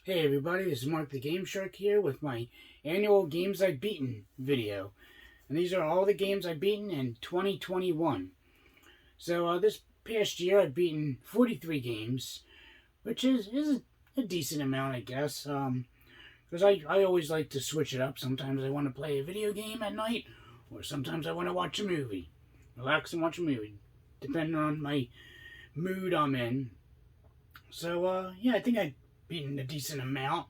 Hey everybody, this is Mark the Game Shark here with my annual Games I've Beaten video. And these are all the games I've beaten in 2021. So this past year I've beaten 43 games, which is a decent amount, I guess. Because I always like to switch it up. Sometimes I want to play a video game at night, or sometimes I want to watch a movie. Relax and watch a movie, depending on my mood I'm in. So yeah, I think I've beaten a decent amount.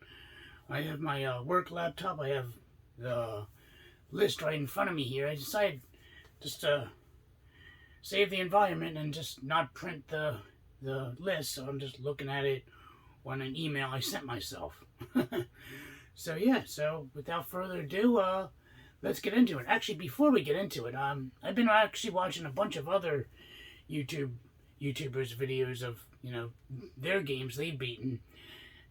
I have my work laptop. I have the list right in front of me here. I decided just to save the environment and just not print the list, so I'm just looking at it on an email I sent myself. So yeah, so without further ado, let's get into it. Actually, before we get into it, I've been actually watching a bunch of other YouTubers' videos of their games they've beaten,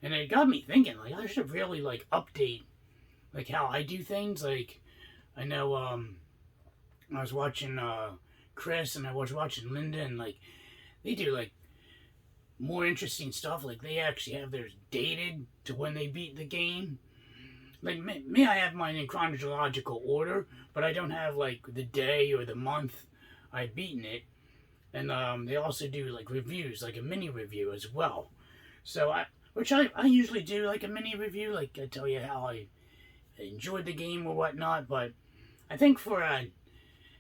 and it got me thinking. Like, I should really update like how I do things. Like, I know I was watching Chris and I was watching Linda, and they do more interesting stuff. Like, they actually have theirs dated to when they beat the game. Like me, I have mine in chronological order, but I don't have the day or the month I've beaten it. And they also do reviews, like a mini review as well. So which I usually do, like a mini review, like I tell you how I enjoyed the game or whatnot. But I think for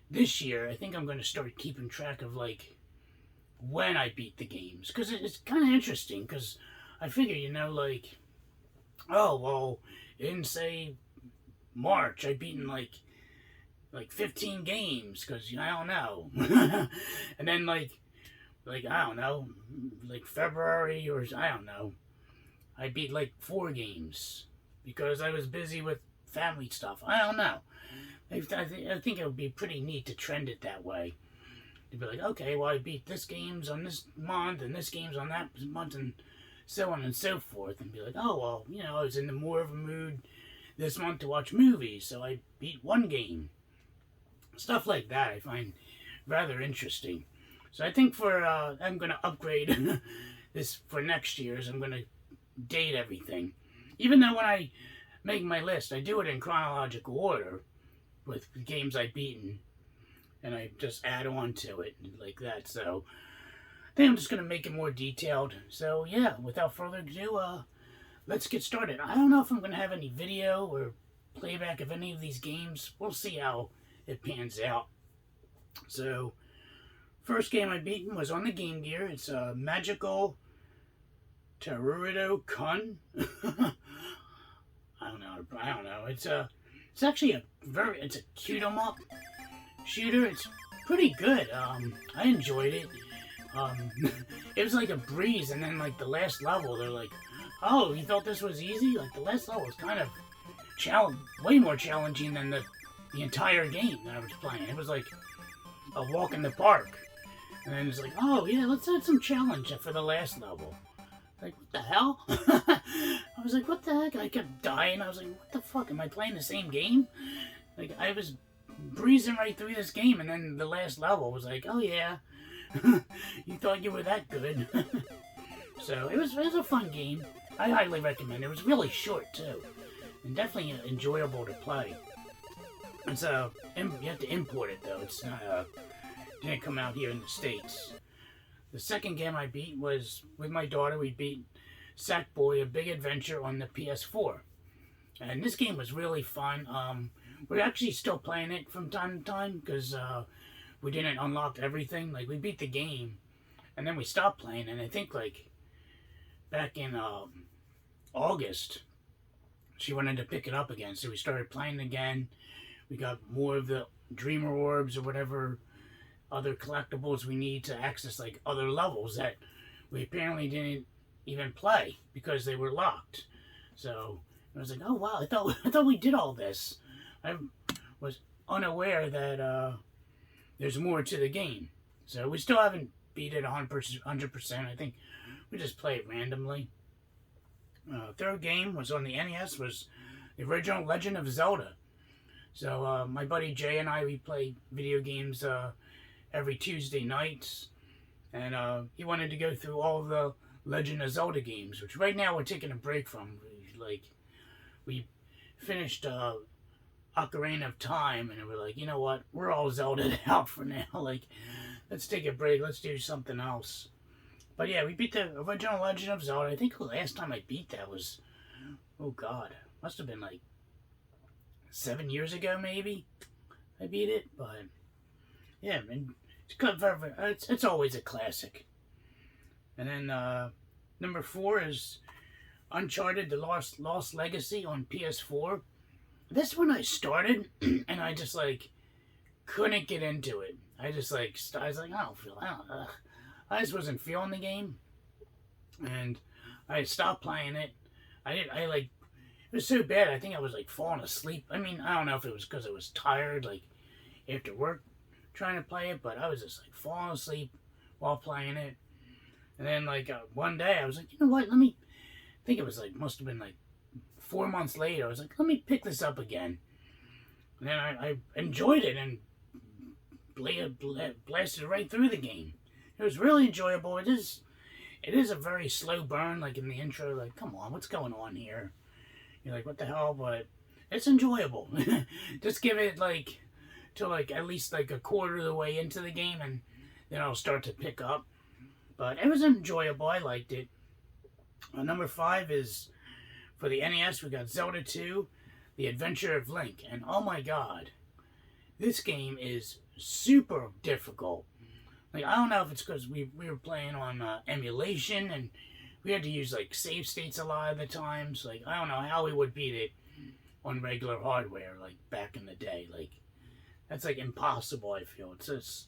this year, I think I'm going to start keeping track of when I beat the games, because it's kind of interesting. Because I figure, oh well, in say March, I've beaten like 15 games, because I don't know. And then I don't know, February, or I don't know, I beat 4 games because I was busy with family stuff. I don't know. I think it would be pretty neat to trend it that way. To be like, okay, well, I beat this game's on this month and this game's on that month, and so on and so forth. And be like, oh well, I was in the more of a mood this month to watch movies, so I beat one game. Stuff like that I find rather interesting. So I think for I'm going to upgrade this for next year's. I'm going to date everything. Even though when I make my list, I do it in chronological order with games I've beaten, and I just add on to it like that. So I think I'm just going to make it more detailed. So yeah, without further ado, let's get started. I don't know if I'm going to have any video or playback of any of these games. We'll see how it pans out. So, first game I beaten was on the Game Gear. It's a Magical Terudo Kun. I don't know. It's actually it's a cute 'em up shooter. It's pretty good. I enjoyed it. It was like a breeze, and then the last level, they're like, "Oh, you thought this was easy?" Like, the last level was kind of way more challenging than the entire game that I was playing. It was like a walk in the park. And then it's like, oh yeah, let's add some challenge for the last level. Like, what the hell? I was like, what the heck? I kept dying. I was like, what the fuck? Am I playing the same game? Like, I was breezing right through this game, and then the last level was like, oh yeah, you thought you were that good. So it was a fun game. I highly recommend it. It was really short too, and definitely enjoyable to play. And so you have to import it though. It's not didn't come out here in the States. The second game I beat was with my daughter. We beat Sackboy: A Big Adventure on the PS4, and this game was really fun. We're actually still playing it from time to time because we didn't unlock everything. Like, we beat the game, and then we stopped playing. And I think back in August, she wanted to pick it up again, so we started playing again. We got more of the Dreamer Orbs or whatever other collectibles we need to access other levels that we apparently didn't even play because they were locked. So I was like, oh wow, I thought we did all this. I was unaware that there's more to the game. So we still haven't beat it 100%. I think we just play it randomly. Third game was on the NES, was the original Legend of Zelda. So my buddy Jay and I, we play video games every Tuesday nights, and he wanted to go through all of the Legend of Zelda games, which right now we're taking a break from. Like, we finished Ocarina of Time, and we're like, you know what? We're all Zelda'd out for now. Like, let's take a break. Let's do something else. But yeah, we beat the original Legend of Zelda. I think the last time I beat that was, oh God, must have been like 7 years ago, maybe. I beat it, but yeah, man, it's good. It's always a classic. And then number 4 is Uncharted: The Lost Legacy on PS4. This one I started, and I just like couldn't get into it. I was like, I just wasn't feeling the game, and I stopped playing it. It was so bad. I think I was like falling asleep. I mean, I don't know if it was because I was tired, like after work, trying to play it, but I was just like falling asleep while playing it. And then like one day, I was like, you know what? I think it was like must have been like 4 months later. I was like, let me pick this up again. And then I enjoyed it and blasted right through the game. It was really enjoyable. It is a very slow burn, like in the intro, like, come on, what's going on here? You're like, what the hell? But it's enjoyable. Just give it like to like at least like a quarter of the way into the game, and then I'll start to pick up. But it was enjoyable. I liked it. Number 5 is for the NES. We got Zelda 2, The Adventure of Link, and oh my God, this game is super difficult. Like, I don't know if it's because we were playing on emulation, and we had to use like save states a lot of the times. Like, I don't know how we would beat it on regular hardware, like back in the day. Like, that's like impossible. I feel it's just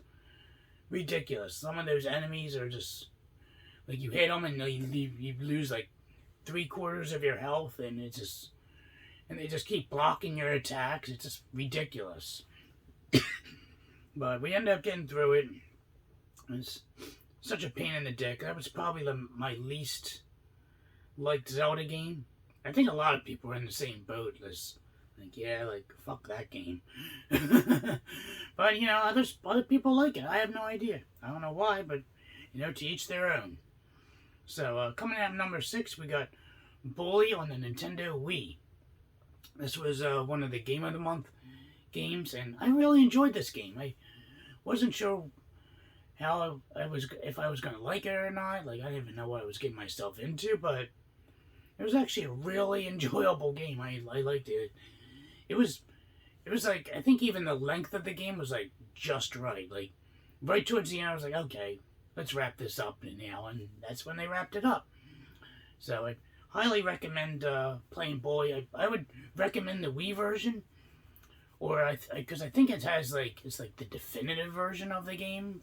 ridiculous. Some of those enemies are just like, you hit them and you lose like 3/4 of your health, and they just keep blocking your attacks. It's just ridiculous. But we ended up getting through it. It's such a pain in the dick. That was probably my least liked Zelda game. I think a lot of people are in the same boat. Like, yeah, like, fuck that game. But, you know, other people like it. I have no idea. I don't know why, but, you know, to each their own. So, coming out number 6, we got Bully on the Nintendo Wii. This was one of the Game of the Month games, and I really enjoyed this game. I wasn't sure if I was going to like it or not. Like, I didn't even know what I was getting myself into, but it was actually a really enjoyable game. I liked it. It was like, I think even the length of the game was like just right. Like, right towards the end, I was like, okay, let's wrap this up now, and that's when they wrapped it up. So I highly recommend playing Bully. I would recommend the Wii version, or because I think it has like, it's like the definitive version of the game.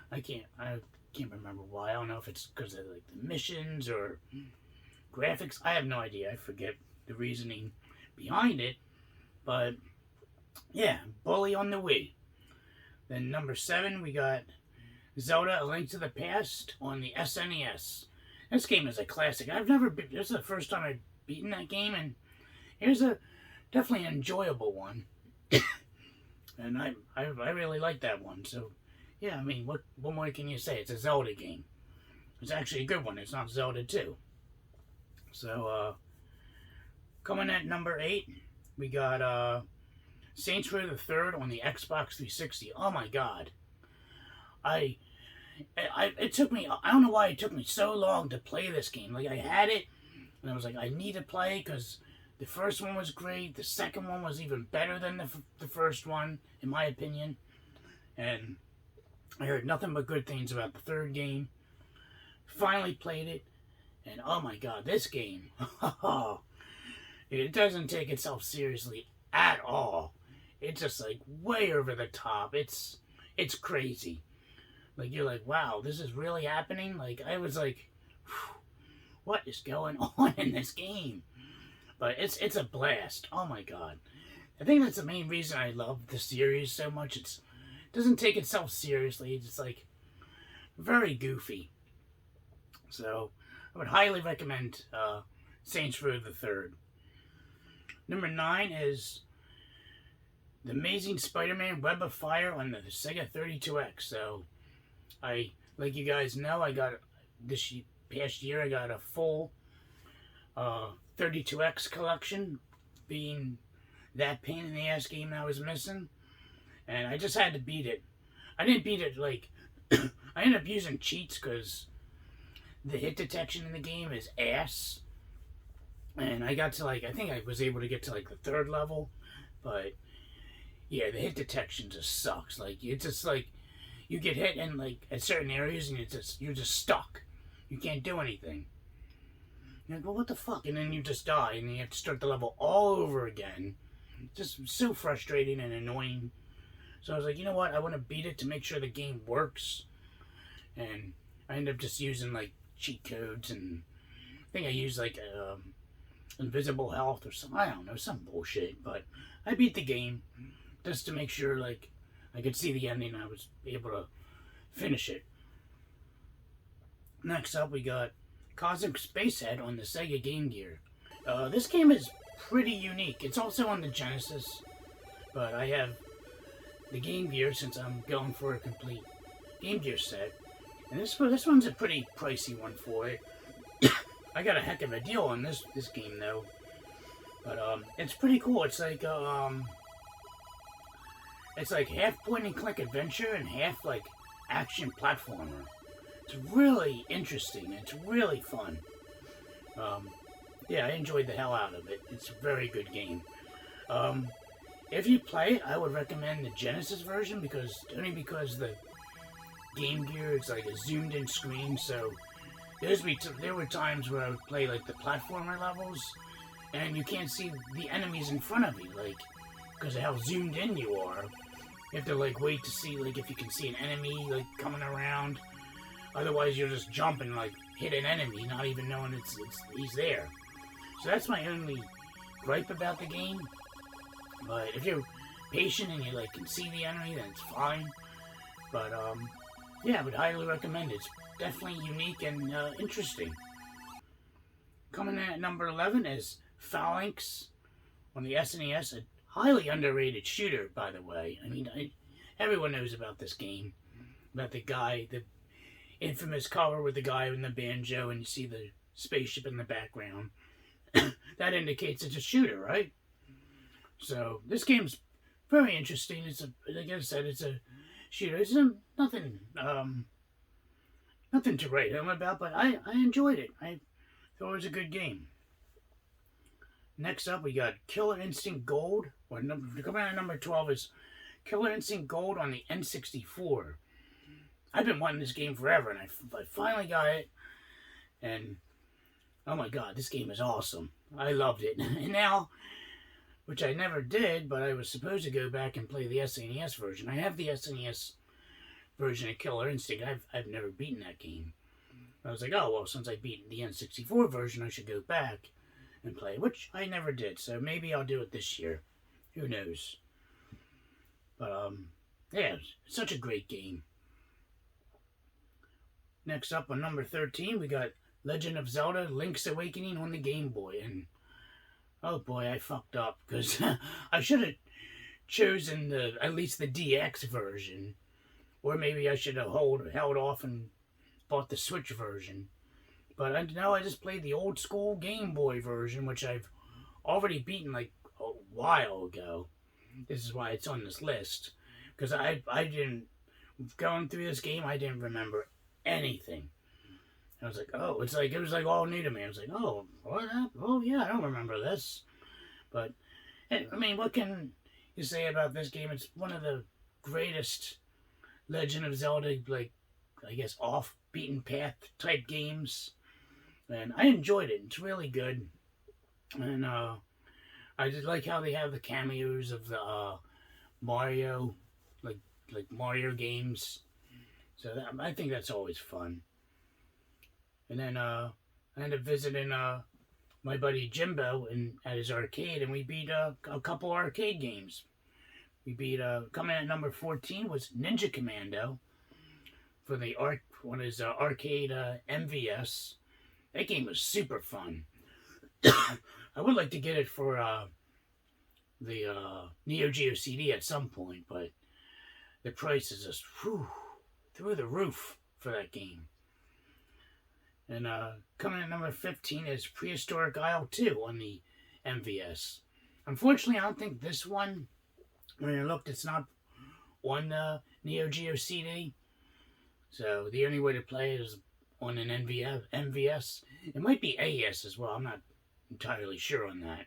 I can't remember why. I don't know if it's because of like the missions or graphics. I have no idea. I forget the reasoning behind it. But yeah, Bully on the Wii. Then number 7, we got Zelda: A Link to the Past on the SNES. This game is a classic. This is the first time I've beaten that game, and here's definitely an enjoyable one. And I really like that one. So yeah, I mean, what more can you say? It's a Zelda game. It's actually a good one. It's not Zelda 2. So, coming at number 8, we got Saints Row the Third on the Xbox 360. Oh my God. It took me, I don't know why it took me so long to play this game. Like, I had it, and I was like, I need to play, because the first one was great. The second one was even better than the first one, in my opinion. And I heard nothing but good things about the third game. Finally played it, and oh my God, this game, it doesn't take itself seriously at all. It's just like way over the top. It's crazy. Like, you're like, wow, this is really happening? Like, I was like, what is going on in this game? But it's a blast. Oh my God. I think that's the main reason I love the series so much. It doesn't take itself seriously. It's just like very goofy. So I would highly recommend Saints Row the Third. Number 9 is The Amazing Spider-Man Web of Fire on the Sega 32X. So like you guys know, I got this past year I got a full 32X collection, being that pain in the ass game I was missing, and I just had to beat it. I didn't beat it like I ended up using cheats because the hit detection in the game is ass, and I got to like, I think I was able to get to like the 3rd level, but yeah, the hit detection just sucks. Like, it's just like you get hit in like at certain areas and you're just stuck. You can't do anything. You're like, well, what the fuck? And then you just die, and then you have to start the level all over again. Just so frustrating and annoying. So I was like, you know what? I want to beat it to make sure the game works. And I ended up just using like cheat codes, and I think I used like invisible health or something. I don't know, some bullshit. But I beat the game just to make sure like I could see the ending. I was able to finish it. Next up, we got Kha'zix Spacehead on the Sega Game Gear. This game is pretty unique. It's also on the Genesis, but I have the Game Gear since I'm going for a complete Game Gear set. And this one's a pretty pricey one for it. I got a heck of a deal on this game though. But it's pretty cool. It's like half point and click adventure and half like action platformer. It's really interesting. It's really fun. Yeah, I enjoyed the hell out of it. It's a very good game. If you play it, I would recommend the Genesis version because the Game Gear is like a zoomed in screen. So there were times where I would play like the platformer levels, and you can't see the enemies in front of you, like because of how zoomed in you are. You have to like wait to see like if you can see an enemy like coming around. Otherwise, you'll just jump and like hit an enemy, not even knowing he's there. So that's my only gripe about the game. But if you're patient and you like can see the enemy, then it's fine. But yeah, I would highly recommend it. It's definitely unique and interesting. Coming in at number 11 is Phalanx on the SNES, a highly underrated shooter, by the way. I mean, everyone knows about this game, about the infamous cover with the guy in the banjo, and you see the spaceship in the background. That indicates it's a shooter, right? So this game's very interesting. Like I said, it's a shooter. It's nothing to write home about, but I enjoyed it. I thought it was a good game. Next up, we got Killer Instinct Gold. Coming out at number 12 is Killer Instinct Gold on the N64. I've been wanting this game forever, and I finally got it. And oh my god, this game is awesome. I loved it. And now, which I never did, but I was supposed to go back and play the SNES version. I have the SNES version of Killer Instinct. I've never beaten that game. I was like, oh, well, since I beat the N64 version, I should go back and play, which I never did. So maybe I'll do it this year. Who knows? But, yeah, it's such a great game. Next up on number 13, we got Legend of Zelda Link's Awakening on the Game Boy. And, oh boy, I fucked up, because I should have chosen at least the DX version. Or maybe I should have held off and bought the Switch version. But I just played the old school Game Boy version, which I've already beaten like a while ago. This is why it's on this list. Because I didn't, going through this game, I didn't remember anything. I was like, oh, it was like all new to me. I was like, oh, what happened? Oh yeah, I don't remember this. But, I mean, what can you say about this game? It's one of the greatest Legend of Zelda, like, I guess, off-beaten path type games. And I enjoyed it. It's really good. And I just like how they have the cameos of the Mario, like Mario games. So I think that's always fun. And then I ended up visiting my buddy Jimbo at his arcade, and we beat a couple arcade games. We beat, coming at number 14 was Ninja Commando for the arcade MVS. That game was super fun. I would like to get it for the Neo Geo CD at some point, but the price is just through the roof for that game. And coming at number 15 is Prehistoric Isle 2 on the MVS. Unfortunately, I don't think this one, when I looked, it's not on the Neo Geo CD. So the only way to play it is on an MVS. It might be AES as well. I'm not entirely sure on that.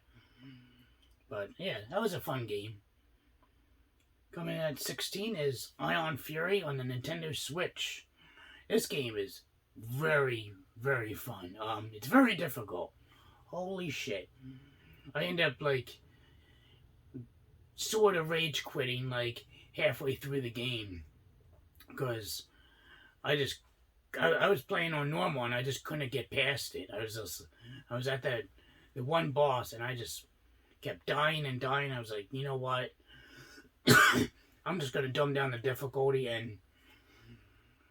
But yeah, that was a fun game. Coming in at 16 is Ion Fury on the Nintendo Switch. This game is very, very fun. It's very difficult. Holy shit. I end up, like, sort of rage quitting, like, halfway through the game. Because I was playing on normal and I just couldn't get past it. I was at the one boss and I just kept dying and dying. I was like, you know what? I'm just going to dumb down the difficulty, and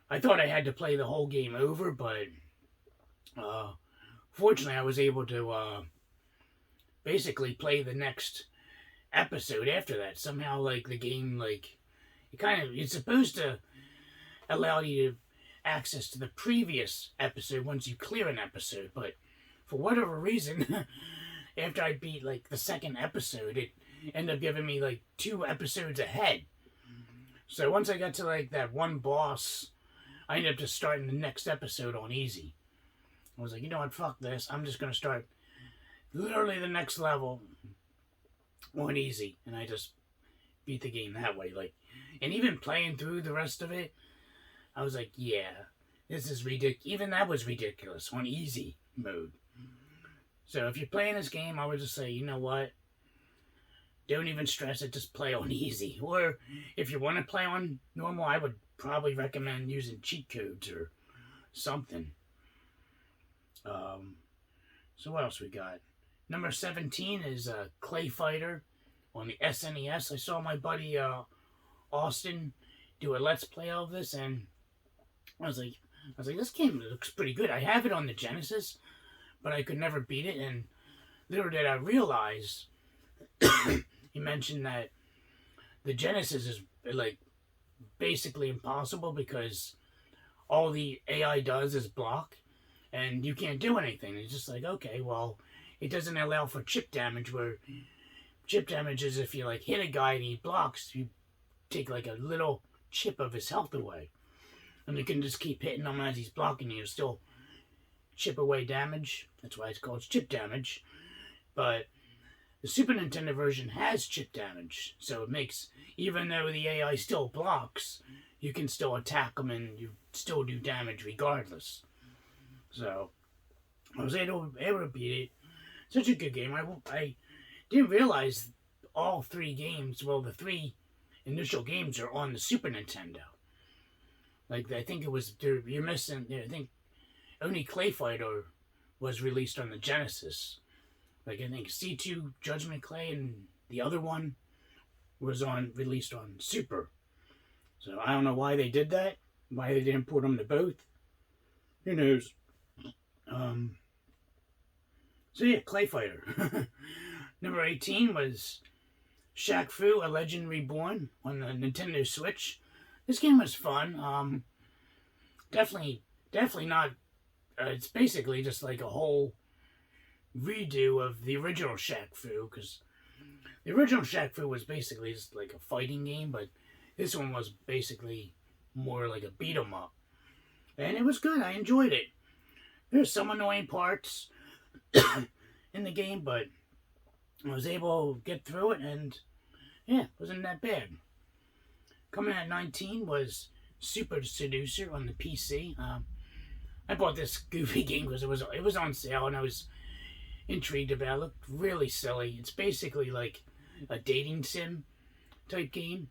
I thought I had to play the whole game over, but fortunately I was able to basically play the next episode after that. Somehow, like, the game, like, it's supposed to allow you access to the previous episode once you clear an episode, but for whatever reason, after I beat, like, the second episode, it ended up giving me, like, 2 episodes ahead. So once I got to, like, that one boss, I ended up just starting the next episode on easy. I was like, you know what, fuck this. I'm just going to start literally the next level on easy. And I just beat the game that way. Like, and even playing through the rest of it, I was like, yeah, this is ridiculous. Even that was ridiculous on easy mode. So if you're playing this game, I would just say, you know what? Don't even stress it, just play on easy. Or if you want to play on normal, I would probably recommend using cheat codes or something. So what else we got? Number 17 is Clay Fighter on the SNES. I saw my buddy Austin do a Let's Play of this, and I was like, this game looks pretty good. I have it on the Genesis, but I could never beat it, and little did I realize he mentioned that the Genesis is, like, basically impossible because all the AI does is block and you can't do anything. It's just like, okay, well, it doesn't allow for chip damage, where chip damage is if you, like, hit a guy and he blocks, you take, like, a little chip of his health away. And you can just keep hitting him as he's blocking you, still chip away damage. That's why it's called chip damage. But the Super Nintendo version has chip damage, so it makes, even though the AI still blocks, you can still attack them and you still do damage regardless. So I was able to beat it. Such a good game. I didn't realize all 3 games, well, the 3 initial games are on the Super Nintendo. Like, I think it was, you're missing, I think only Clay Fighter was released on the Genesis. Like, I think C2 Judgment Clay and the other one was released on Super. So I don't know why they did that. Why they didn't put them to both. Who knows? So yeah, Clay Fighter. Number 18 was Shaq Fu, A Legend Reborn on the Nintendo Switch. This game was fun. Definitely not. It's basically just like a whole redo of the original Shaq Fu, because the original Shaq Fu was basically just like a fighting game, but this one was basically more like a beat 'em up, and it was good. I enjoyed it. There's some annoying parts in the game, but I was able to get through it, and yeah, it wasn't that bad. Coming at 19 was Super Seducer on the PC. I bought this goofy game because it was on sale, and I was intrigued about it. It looked really silly. It's basically like a dating sim type game.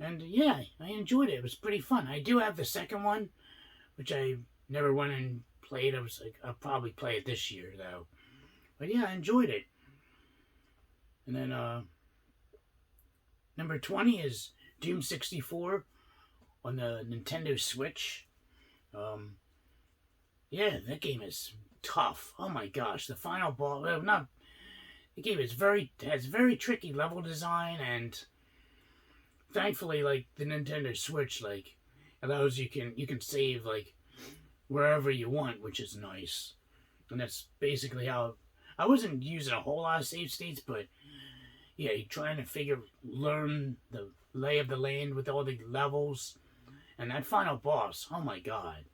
And yeah, I enjoyed it. It was pretty fun. I do have the second one, which I never went and played. I was like, I'll probably play it this year, though. But yeah, I enjoyed it. And then number 20 is Doom 64 on the Nintendo Switch. Yeah, that game is tough. Oh my gosh, the final boss. Well, the game is has very tricky level design, and thankfully, like, the Nintendo Switch, like, allows you can save, like, wherever you want, which is nice. And that's basically how... I wasn't using a whole lot of save states, but yeah, you're trying to learn the lay of the land with all the levels. And that final boss, oh my god.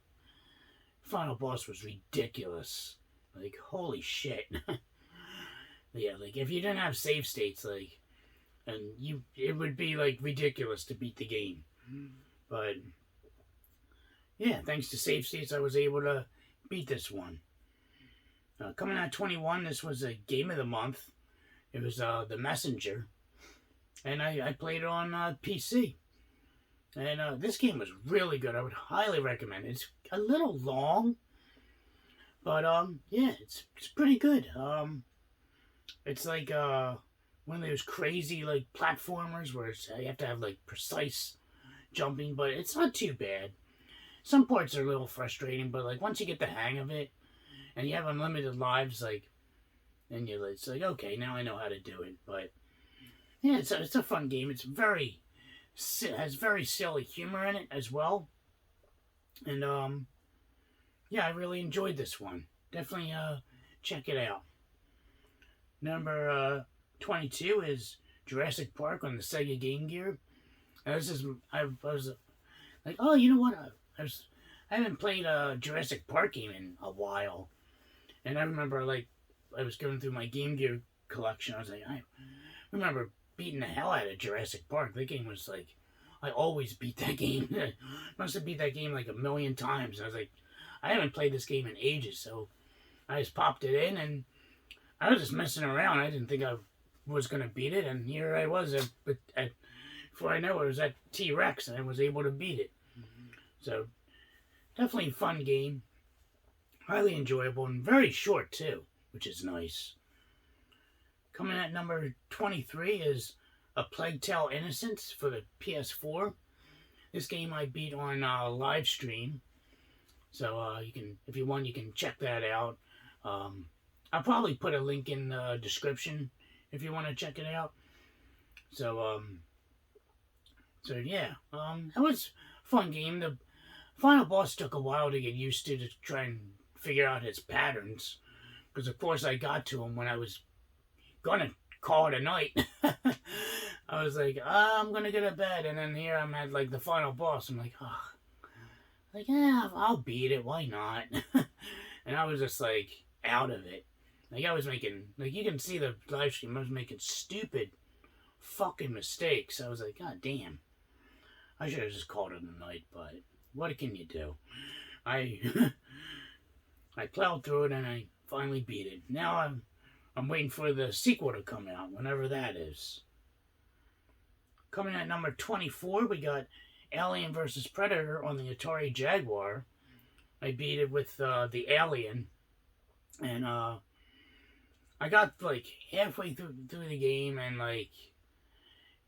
Final boss was ridiculous. Like, holy shit. Yeah, like, if you didn't have save states, like, it would be, like, ridiculous to beat the game. But, yeah, thanks to save states, I was able to beat this one. Coming out 21, this was a game of the month. It was The Messenger. And I played it on PC. And this game was really good. I would highly recommend it. It's a little long. But, yeah, it's pretty good. It's like one of those crazy, like, platformers where you have to have, like, precise jumping. But it's not too bad. Some parts are a little frustrating. But, like, once you get the hang of it, and you have unlimited lives, like, and it's like, okay, now I know how to do it. But, yeah, it's a fun game. It has very silly humor in it as well. And, yeah, I really enjoyed this one. Definitely check it out. Number 22 is Jurassic Park on the Sega Game Gear. Now, I was like, oh, you know what? I haven't played a Jurassic Park game in a while. And I remember, like, I was going through my Game Gear collection. I was like, I remember beating the hell out of Jurassic Park. That game was like, I always beat that game. Must have beat that game like 1,000,000 times. I was like, I haven't played this game in ages. So I just popped it in and I was just messing around. I didn't think I was going to beat it. And here I was. Before I know it, was at T-Rex and I was able to beat it. So definitely a fun game. Highly enjoyable and very short too, which is nice. Coming at number 23 is A Plague Tale Innocence for the PS4. This game I beat on live stream. So you can, if you want, you can check that out. I'll probably put a link in the description if you want to check it out. So yeah, it was a fun game. The final boss took a while to get used to try and figure out his patterns, because of course I got to him when I was gonna call it a night. I was like, I'm gonna go to bed, and then here I'm at like the final boss. I'm like, yeah, I'll beat it. Why not? And I was just like out of it. Like I was making, like you can see the live stream. I was making stupid, fucking mistakes. I was like, God damn. I should have just called it a night, but what can you do? I plowed through it and I finally beat it. Now I'm waiting for the sequel to come out, whenever that is. Coming at number 24, we got Alien vs. Predator on the Atari Jaguar. I beat it with the Alien. And I got like halfway through the game and like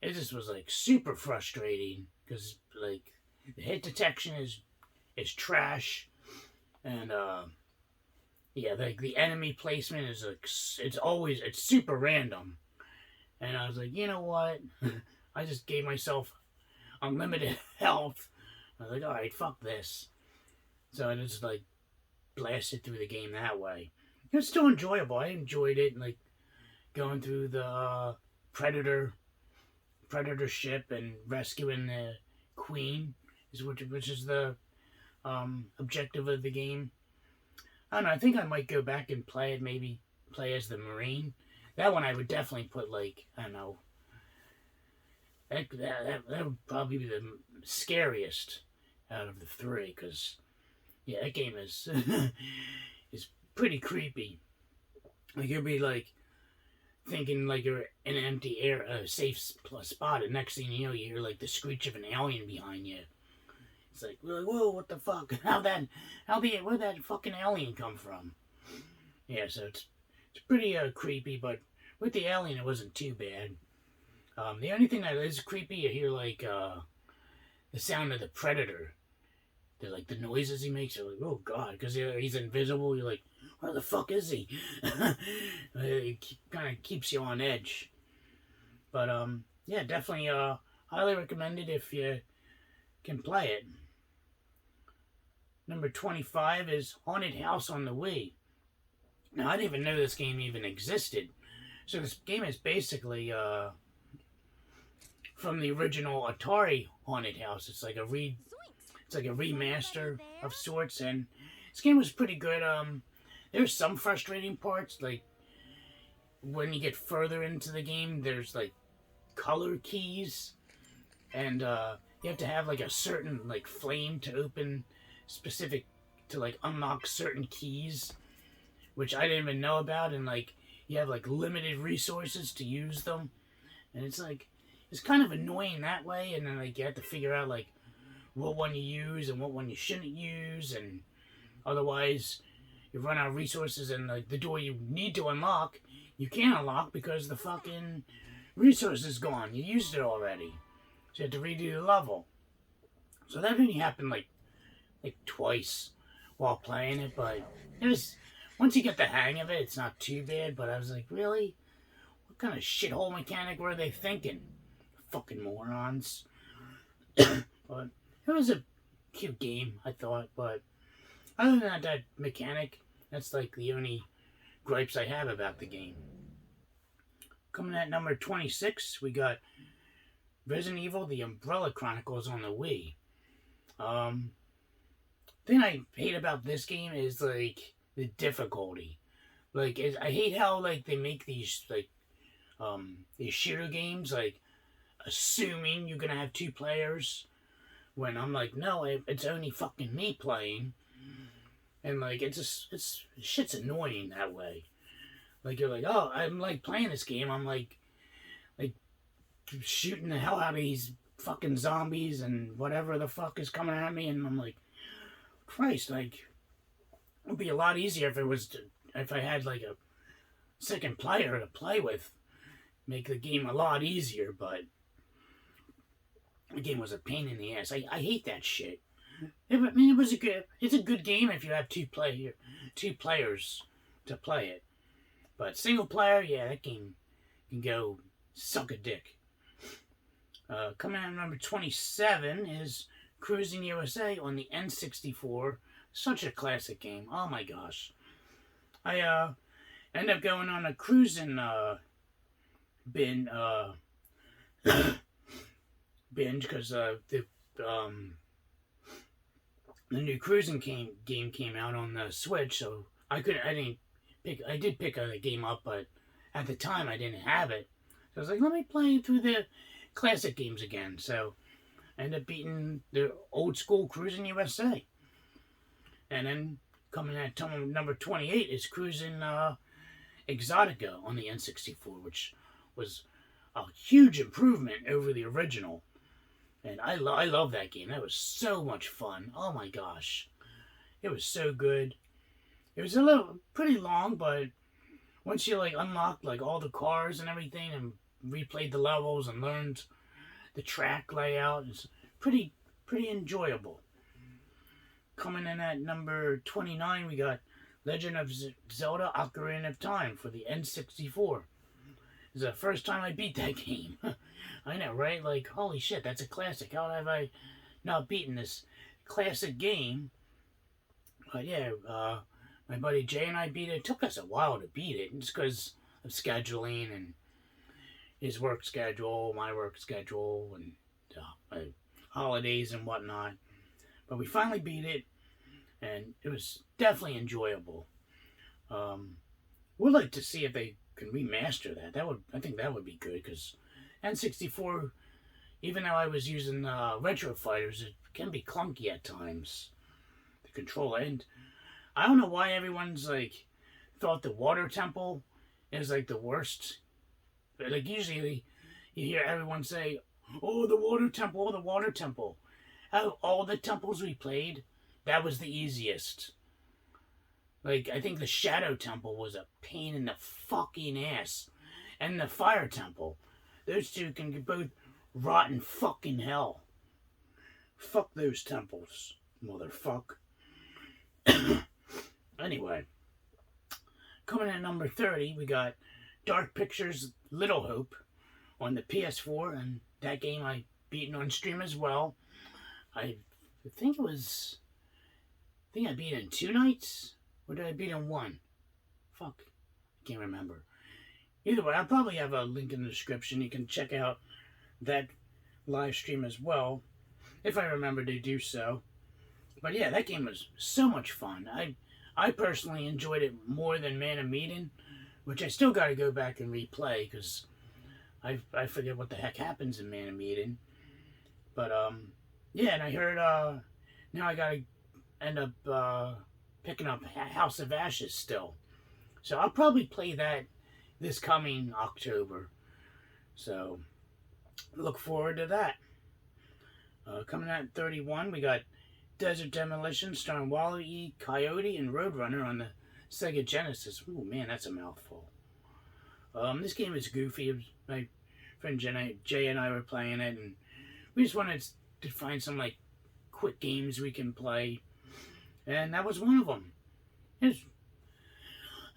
it just was like super frustrating because like the hit detection is trash. And yeah, like the enemy placement is like it's super random. And I was like, you know what? I just gave myself unlimited health. I was like, alright, fuck this. So I just like blasted through the game that way. It was still enjoyable. I enjoyed it, like going through the predator ship and rescuing the queen, which is the objective of the game. I don't know, I think I might go back and play it, maybe play as the Marine. That one I would definitely put, like, I don't know, that would probably be the scariest out of the three, because, yeah, that game is, is pretty creepy. Like, you'll be, like, thinking, like, you're in an empty safe spot, and next thing you know, you hear, like, the screech of an alien behind you. It's like, whoa, what the fuck? Where'd that fucking alien come from? Yeah, so it's pretty creepy, but with the alien, it wasn't too bad. The only thing that is creepy, you hear, like, the sound of the predator. They're like, the noises he makes, you're like, oh, God, because he's invisible. You're like, where the fuck is he? It kind of keeps you on edge. But, yeah, definitely highly recommend it if you can play it. Number 25 is Haunted House on the Wii. Now, I didn't even know this game even existed. So this game is basically from the original Atari Haunted House. It's like a remaster of sorts, and this game was pretty good. There's some frustrating parts, like when you get further into the game, there's like color keys, and you have to have like a certain like flame to open specific to like unlock certain keys, which I didn't even know about, and like you have like limited resources to use them, and it's like it's kind of annoying that way, and then like you have to figure out like what one you use and what one you shouldn't use, and otherwise you run out of resources, and like the door you need to unlock you can't unlock because the fucking resource is gone. You used it already, so you have to redo the level. So that only happened like twice while playing it, but it was, once you get the hang of it, it's not too bad. But I was like, really? What kind of shithole mechanic were they thinking? Fucking morons. But it was a cute game, I thought. But other than that mechanic, that's like the only gripes I have about the game. Coming at number 26, we got Resident Evil: The Umbrella Chronicles on the Wii. Thing I hate about this game is like the difficulty. Like I hate how like they make these like these shooter games like assuming you're gonna have two players, when I'm like, no, it's only fucking me playing, and like it's shit's annoying that way. Like you're like, oh, I'm like playing this game, I'm like shooting the hell out of these fucking zombies and whatever the fuck is coming at me, and I'm like, Christ, like it would be a lot easier if I had like a second player to play with, make the game a lot easier. But the game was a pain in the ass. I hate that shit. It's a good game if you have two players to play it. But single player, yeah, that game can go suck a dick. Coming out number 27 is Cruising USA on the N64. Such a classic game. Oh my gosh. I end up going on a cruising binge because the new cruising game came out on the Switch, so I did pick the game up, but at the time I didn't have it. So I was like, let me play through the classic games again. So I ended up beating the old school Cruising USA. And then coming at number 28 is Cruising Exotica on the N64, which was a huge improvement over the original. And I love that game. That was so much fun. Oh my gosh. It was so good. It was pretty long, but once you like unlocked like all the cars and everything and replayed the levels and learned the track layout, it's pretty enjoyable. Coming in at number 29, we got Legend of Zelda: Ocarina of Time for the N64. It's the first time I beat that game. I know, right? Like, holy shit, that's a classic. How have I not beaten this classic game? But yeah, my buddy Jay and I beat it. It took us a while to beat it, just because of scheduling and his work schedule, my work schedule, and holidays and whatnot. But we finally beat it, and it was definitely enjoyable. We'd like to see if they can remaster that. I think that would be good, because N64, even though I was using retro fighters, it can be clunky at times, the controller. And I don't know why everyone's like thought the water temple is like the worst. But like usually you hear everyone say, "Oh, the water temple, oh, the water temple." Out of all the temples we played, that was the easiest. Like, I think the Shadow Temple was a pain in the fucking ass. And the Fire Temple. Those two can both rot in fucking hell. Fuck those temples, motherfuck. Anyway. Coming at number 30, we got Dark Pictures Little Hope on the PS4. And that game I beaten on stream as well. I think it was think I beat it in 2 nights? Or did I beat it in 1? Fuck. I can't remember. Either way, I'll probably have a link in the description. You can check out that live stream as well, if I remember to do so. But yeah, that game was so much fun. I personally enjoyed it more than Man of Medan, which I still got to go back and replay because I forget what the heck happens in Man of Medan. But yeah, and I heard now I got to end up picking up House of Ashes still. So I'll probably play that this coming October. So look forward to that. Coming out at 31, we got Desert Demolition starring Wall-E, Coyote, and Roadrunner on the Sega Genesis. Ooh, man, that's a mouthful. This game is goofy. My friend Jay and I were playing it, and we just wanted to find some like quick games we can play, and that was one of them. It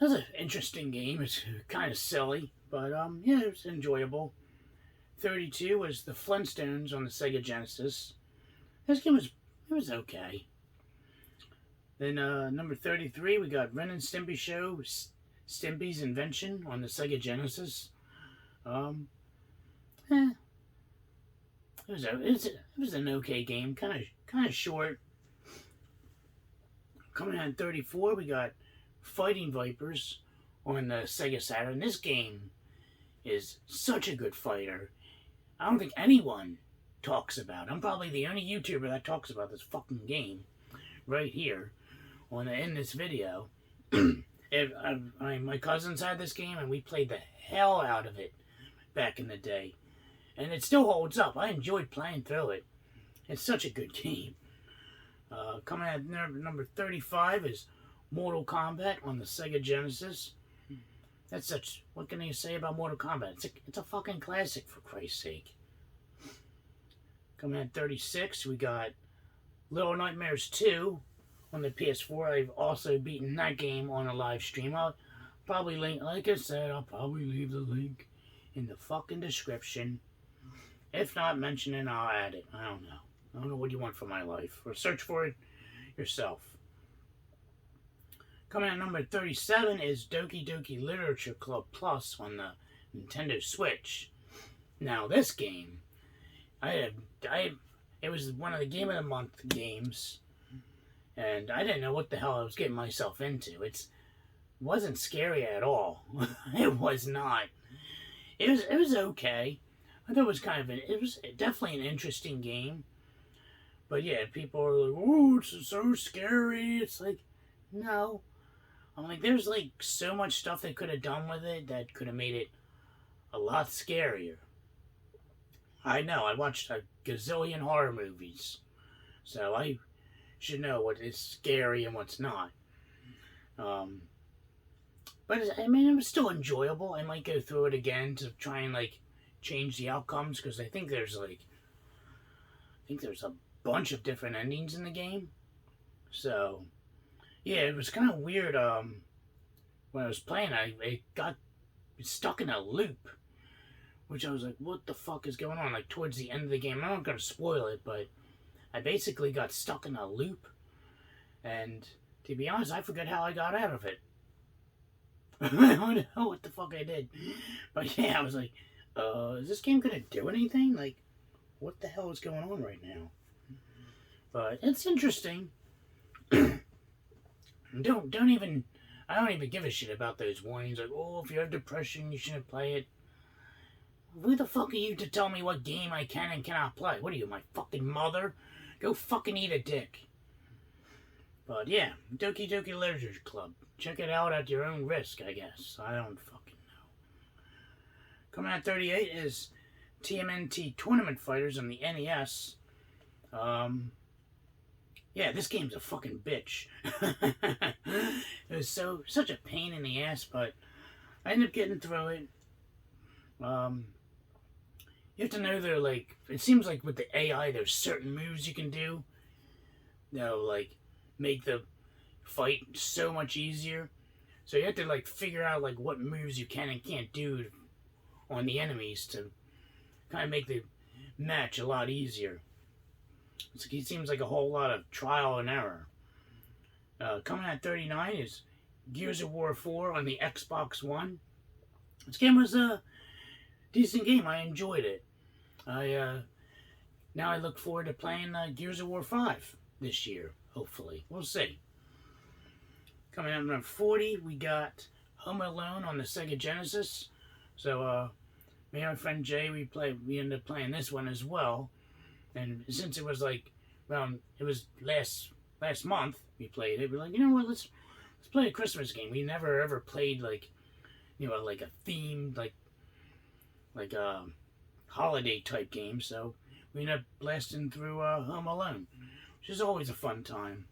was an interesting game. It's kind of silly, but yeah, it was enjoyable. 32 was the Flintstones on the Sega Genesis. This game was okay. Then number 33, we got Ren and Stimpy Show, Stimpy's Invention on the Sega Genesis. It was an okay game, kind of short. Coming out in 34, we got Fighting Vipers on the Sega Saturn. This game is such a good fighter. I don't think anyone talks about it. I'm probably the only YouTuber that talks about this fucking game right here in this video. My cousins had this game and we played the hell out of it back in the day. And it still holds up. I enjoyed playing through it. It's such a good game. Coming at number 35 is Mortal Kombat on the Sega Genesis. What can you say about Mortal Kombat? It's a fucking classic, for Christ's sake. Coming at 36, we got Little Nightmares 2 on the PS4. I've also beaten that game on a live stream. I'll probably link, like I said, I'll probably leave the link in the fucking description. If not, mention it, I'll add it. I don't know. I don't know what you want from my life. Or search for it yourself. Coming at number 37 is Doki Literature Club Plus on the Nintendo Switch. Now, this game, it was one of the Game of the Month games, and I didn't know what the hell I was getting myself into. It wasn't scary at all. It was not. It was okay. I thought it was definitely an interesting game. But yeah, people are like, oh, it's so scary. It's like, no. I'm like, there's like so much stuff they could have done with it that could have made it a lot scarier. I know, I watched a gazillion horror movies, so I should know what is scary and what's not. But I mean, it was still enjoyable. I might go through it again to try and like change the outcomes, because I think there's a bunch of different endings in the game. So yeah, it was kind of weird. When I was playing, I got stuck in a loop, which I was like, what the fuck is going on? Like towards the end of the game, I'm not gonna spoil it, but I basically got stuck in a loop, and to be honest, I forgot how I got out of it. I don't know what the fuck I did, but yeah, I was like, is this game gonna do anything? Like, what the hell is going on right now? But it's interesting. I don't even give a shit about those warnings. Like, oh, if you have depression, you shouldn't play it. Who the fuck are you to tell me what game I can and cannot play? What are you, my fucking mother? Go fucking eat a dick. But yeah, Doki Literature Club. Check it out at your own risk, I guess. I don't fucking know. Coming at 38 is Tmnt Tournament Fighters on the NES. Yeah, this game's a fucking bitch. It was such a pain in the ass, but I ended up getting through it. You have to know they're like, it seems like with the AI, there's certain moves you can do. They'll like make the fight so much easier. So you have to like figure out like what moves you can and can't do on the enemies to kind of make the match a lot easier. It seems like a whole lot of trial and error. Coming at 39 is Gears of War 4 on the Xbox One. This game was a decent game. I enjoyed it. Now I look forward to playing Gears of War 5 this year, hopefully. We'll see. Coming up number 40, we got Home Alone on the Sega Genesis. So, me and my friend Jay, we ended up playing this one as well. And since it was like, well, it was last month we played it, we're like, you know what, let's play a Christmas game. We never ever played like, you know, like a themed, like a holiday type game. So we ended up blasting through Home Alone, which is always a fun time.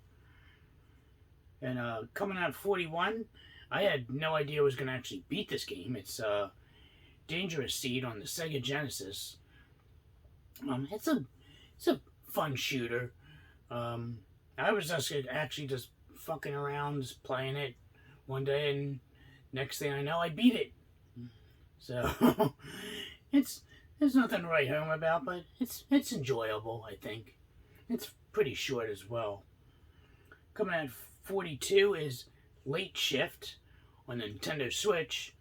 And coming out 41, I had no idea I was going to actually beat this game. It's Dangerous Seed on the Sega Genesis. It's a fun shooter. I was actually just fucking around, just playing it one day, and next thing I know, I beat it. So there's nothing to write home about, but it's enjoyable. I think it's pretty short as well. Coming at 42 is Late Shift on the Nintendo Switch,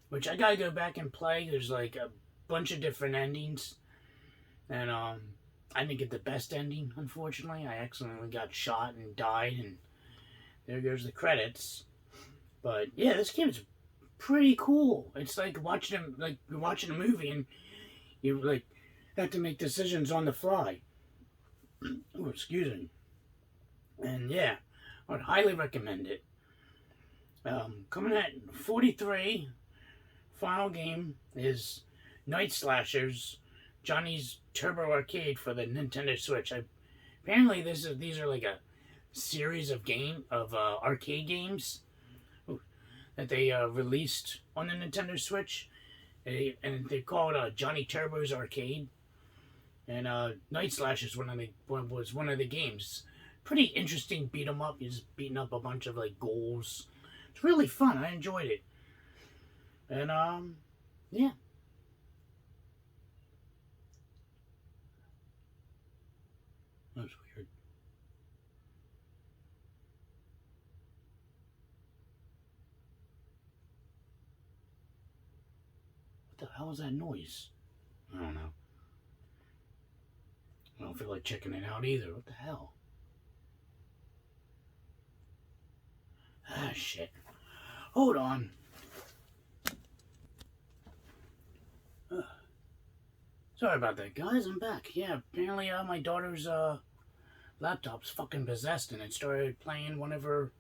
which I gotta go back and play. There's like a bunch of different endings, and I didn't get the best ending, unfortunately. I accidentally got shot and died, and there goes the credits. But yeah, this game is pretty cool. It's like you're watching a movie, and you like have to make decisions on the fly. Oh, excuse me. And yeah, I would highly recommend it. Coming at 43, final game is Night Slashers, Johnny's Turbo Arcade for the Nintendo Switch. Apparently these are like a series of arcade games that they released on the Nintendo Switch, and they call it Johnny Turbo's Arcade. And Night Slashers was one of the games. Pretty interesting beat 'em up. You're just beating up a bunch of like ghouls. It's really fun. I enjoyed it. And yeah. That was weird. What the hell is that noise? I don't know. I don't feel like checking it out either. What the hell? Ah, shit. Hold on. Sorry about that, guys. I'm back. Yeah, apparently my daughter's laptop's fucking possessed, and it started playing one of her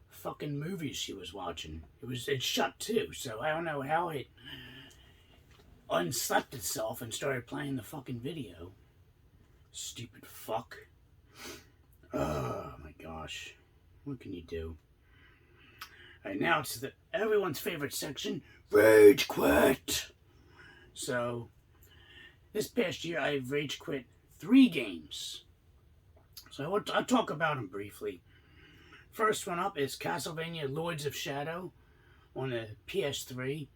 fucking movies she was watching. It shut too, so I don't know how it unslept itself and started playing the fucking video. Stupid fuck. Oh my gosh. What can you do? Alright, now it's everyone's favorite section, Rage Quit. So, this past year I've Rage Quit 3 games. So I'll talk about them briefly. First one up is Castlevania Lords of Shadow on the PS3.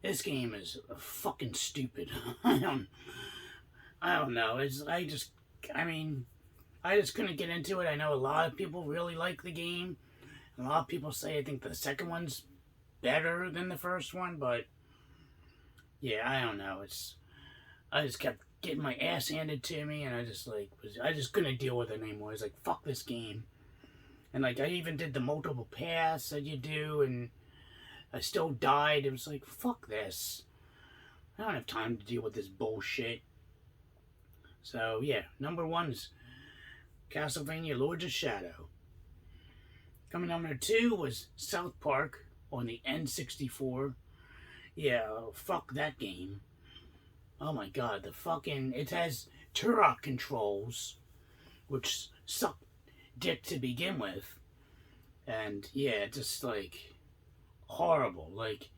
This game is fucking stupid. I don't know. I just couldn't get into it. I know a lot of people really like the game. A lot of people say I think the second one's better than the first one, but yeah, I don't know. I just kept getting my ass handed to me, and I just couldn't deal with it anymore. I was like, fuck this game. And like I even did the multiple paths that you do, and I still died. It was like, fuck this. I don't have time to deal with this bullshit. So yeah, number 1 is Castlevania Lords of Shadow. Coming number 2 was South Park on the N64. Yeah, fuck that game. Oh my god, it has Turok controls, which suck dick to begin with. And yeah, just like horrible. Like,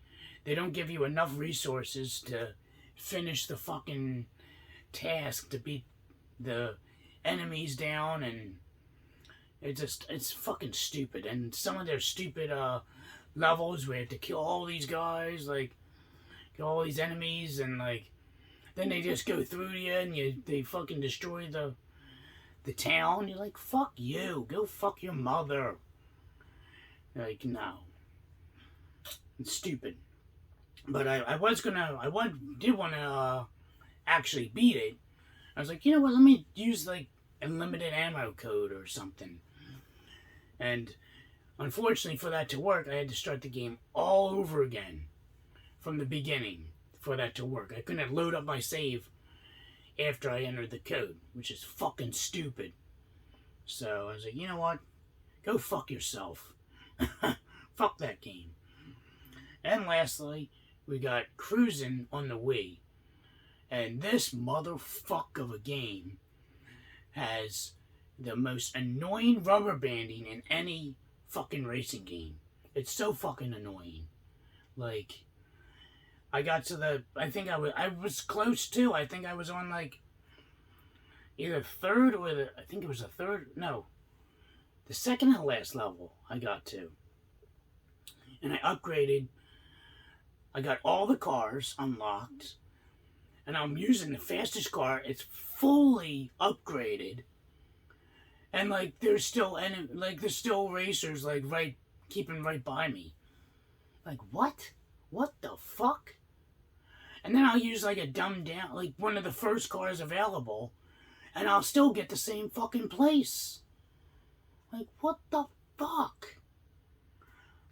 they don't give you enough resources to finish the fucking task to beat the enemies down, and it's fucking stupid. And some of their stupid levels where you have to kill all these guys, like kill all these enemies, and like then they just go through you and they fucking destroy the the town. You're like, fuck you. Go fuck your mother. You're like, no. It's stupid. But I did want to actually beat it. I was like, you know what, let me use like unlimited ammo code or something. And unfortunately for that to work, I had to start the game all over again from the beginning for that to work. I couldn't load up my save after I entered the code, which is fucking stupid. So I was like, you know what? Go fuck yourself. Fuck that game. And lastly, we got Cruising on the Wii. And this motherfucker of a game has the most annoying rubber banding in any fucking racing game. It's so fucking annoying. Like, I got to the, I was close too. I think I was on like either third or I think it was the third, no, the second and last level I got to. And I upgraded. I got all the cars unlocked. And I'm using the fastest car. It's fully upgraded. And like there's still racers like keeping right by me. Like what? What the fuck? And then I'll use like a dumbed down, like one of the first cars available, and I'll still get the same fucking place. Like what the fuck?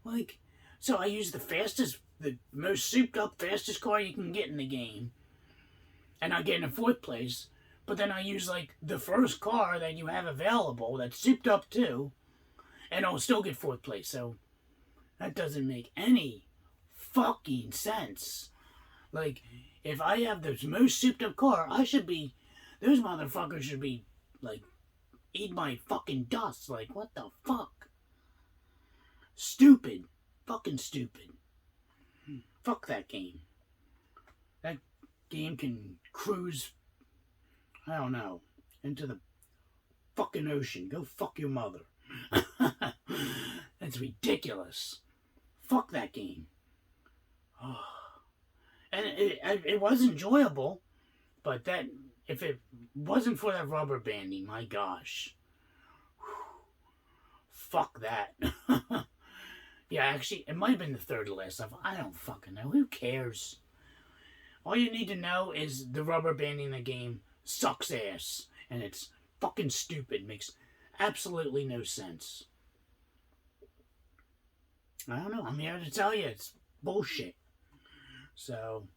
Like, so I use the most souped up fastest car you can get in the game, and I get in 4th place. But then I use like the first car that you have available that's souped up too, and I'll still get 4th place. So that doesn't make any fucking sense. Like, if I have the most souped up car, those motherfuckers should be like eat my fucking dust. Like, what the fuck? Stupid. Fucking stupid. Fuck that game. That game can cruise, I don't know, into the fucking ocean. Go fuck your mother. That's ridiculous. Fuck that game. Oh. And it was enjoyable, but that, if it wasn't for that rubber banding, my gosh. Whew. Fuck that. Yeah, actually, it might have been the third to last level. I don't fucking know. Who cares? All you need to know is the rubber banding in the game sucks ass. And it's fucking stupid. Makes absolutely no sense. I don't know. I'm here to tell you it's bullshit. So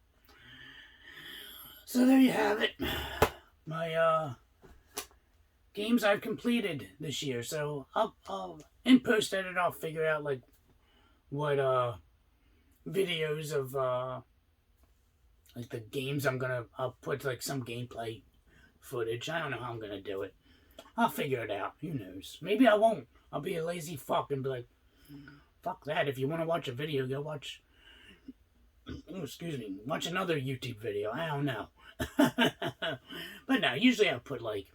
there you have it. My games I've completed this year. So I'll in post edit I'll figure out like what videos of like the games I'll put like some gameplay footage. I don't know how I'm gonna do it. I'll figure it out. Who knows? Maybe I won't. I'll be a lazy fuck and be like, fuck that. If you want to watch a video, go watch. Oh, excuse me. Watch another YouTube video. I don't know. But no, usually I put like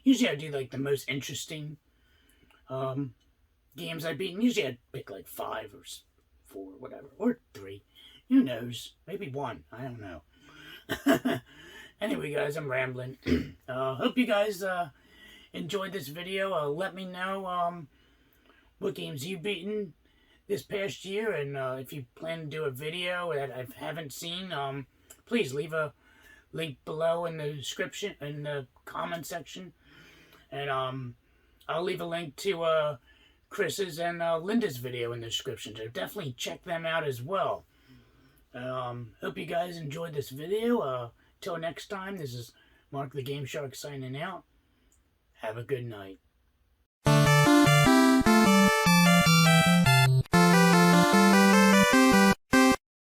usually I do like the most interesting games I've beaten. Usually I'd pick like 5 or 4, whatever, or 3. Who knows? Maybe 1. I don't know. Anyway, guys, I'm rambling. Hope you guys enjoyed this video. Let me know what games you've beaten this past year, and if you plan to do a video that I haven't seen, please leave a link below in the description, in the comment section, and I'll leave a link to Chris's and Linda's video in the description, so definitely check them out as well. Hope you guys enjoyed this video. Till next time, this is Mark the Game Shark signing out. Have a good night.